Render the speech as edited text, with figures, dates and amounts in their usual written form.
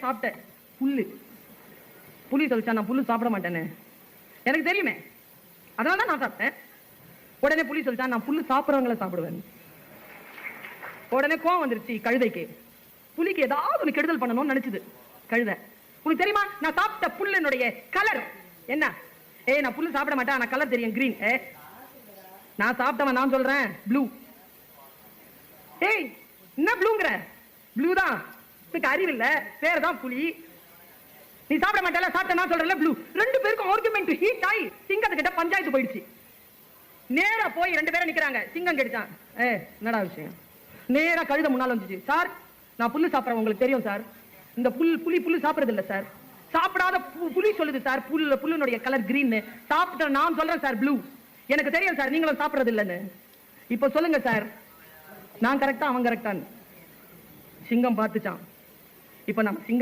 சாப்பிட்டேன் புல்லு. புலி சொல்லிச்சா நான் புல்லு சாப்பிட மாட்டேன்னு எனக்கு தெரியுமே, அதனால தான் நான் சாப்பிட்டேன். உடனே புலி சொல்லிச்சா நான் புல்லு சாப்பிட்றவங்களை சாப்பிடுவேன். உடனே கோவம் வந்துருச்சு கழுதைக்கு. புலிக்கு ஏதாவது ஒன்று கெடுதல் பண்ணணும்னு நினைச்சது கழுதை. உனக்கு தெரியுமா நான் சாப்பிட்ட புல்லினுடைய கலர் என்ன? நான் புல்லு சாப்பிட மாட்டேன், ஆனா கலர் தெரியும், கிரீன். நான் சாப்பிட்டவன் நான் சொல்றேன் ப்ளூ. என்ன ப்ளூங்கிற? ப்ளூ தான், அறிவில்ல, பேர் தான் புலி. நீ சாப்பிட மாட்டல, சாப்பிட்ட நான் சொல்றேன்ல ப்ளூ. ரெண்டு பேருக்கும் ஆர்குமெண்ட் ஹீட் ஆகி சிங்கத்துக்கிட்ட பஞ்சாயத்து போயிடுச்சு. நேரா போய் ரெண்டு பேரும் நிக்கிறாங்க. சிங்கம் கேட்டான், என்னடா விஷயம்? நேரா கழுத முன்னால வந்துச்சு. சார், நான் புல்லு சாப்பிட்றேன், உங்களுக்கு தெரியும் சார். இந்த புலி புல்லு சாப்பிடுறது இல்ல சார். சாப்பிடாத புலி சொல்லுது சார் புல்லுனுடைய கலர் கிரீன். சாப்பிட்ட நான் சொல்றேன் சார் ப்ளூ. எனக்கு தெரியும் சார் நீங்களும் சாப்பிடுறது இல்லன்னு. இப்ப சொல்லுங்க சார், நான் கரெக்டா அவன் கரெக்டான்னு? சிங்கம் பார்த்துச்சான். இப்ப நம்ம சிங்கம்